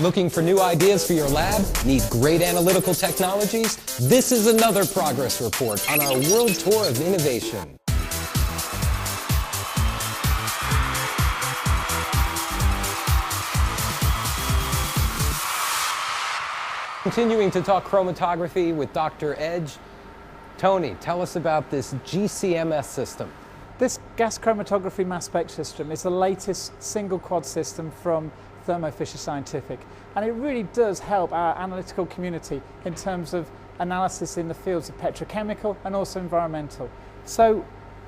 Looking for new ideas for your lab? Need great analytical technologies? This is another progress report on our world tour of innovation. Continuing to talk chromatography with Dr. Edge. Tony, tell us about this GCMS system. This gas chromatography mass spec system is the latest single quad system from Thermo Fisher Scientific, and it really does help our analytical community in terms of analysis in the fields of petrochemical and also environmental. So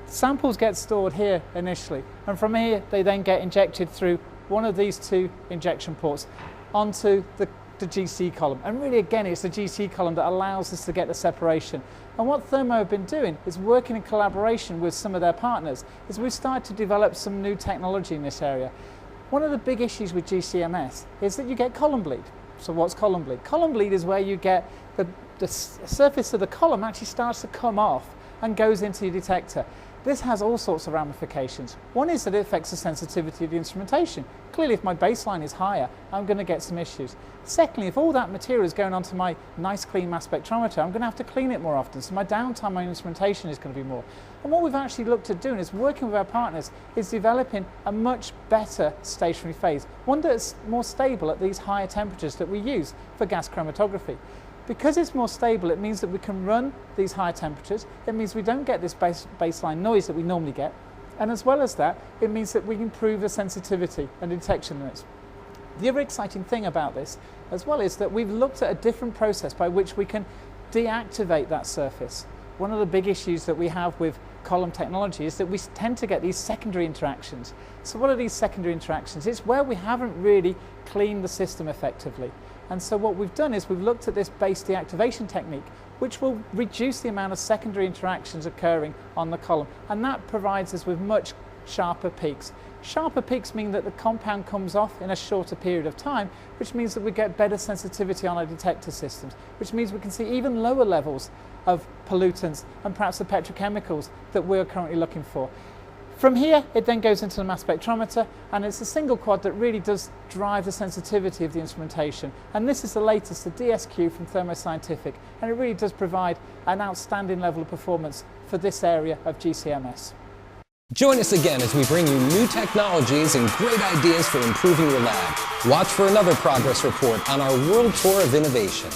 samples get stored here initially, and from here they then get injected through one of these two injection ports onto the GC column. And really again, it's the GC column that allows us to get the separation. And what Thermo have been doing is working in collaboration with some of their partners is we've started to develop some new technology in this area. One of the big issues with GCMS is that you get column bleed. So what's column bleed? Column bleed is where you get the surface of the column actually starts to come off and goes into your detector. This has all sorts of ramifications. One is that it affects the sensitivity of the instrumentation. Clearly, if my baseline is higher, I'm going to get some issues. Secondly, if all that material is going onto my nice clean mass spectrometer, I'm going to have to clean it more often, so my downtime, my instrumentation is going to be more. And what we've actually looked at doing is working with our partners is developing a much better stationary phase, one that's more stable at these higher temperatures that we use for gas chromatography. Because it's more stable, it means that we can run these higher temperatures. It means we don't get this baseline noise that we normally get. And as well as that, it means that we improve the sensitivity and detection limits. The other exciting thing about this as well is that we've looked at a different process by which we can deactivate that surface. One of the big issues that we have with column technology is that we tend to get these secondary interactions. So what are these secondary interactions? It's where we haven't really cleaned the system effectively. And so what we've done is we've looked at this base deactivation technique, which will reduce the amount of secondary interactions occurring on the column. And that provides us with much sharper peaks. Sharper peaks mean that the compound comes off in a shorter period of time, which means that we get better sensitivity on our detector systems, which means we can see even lower levels of pollutants and perhaps the petrochemicals that we're currently looking for. From here, it then goes into the mass spectrometer, and it's a single quad that really does drive the sensitivity of the instrumentation. And this is the latest, the DSQ from Thermo Scientific, and it really does provide an outstanding level of performance for this area of GCMS. Join us again as we bring you new technologies and great ideas for improving your lab. Watch for another progress report on our world tour of innovation.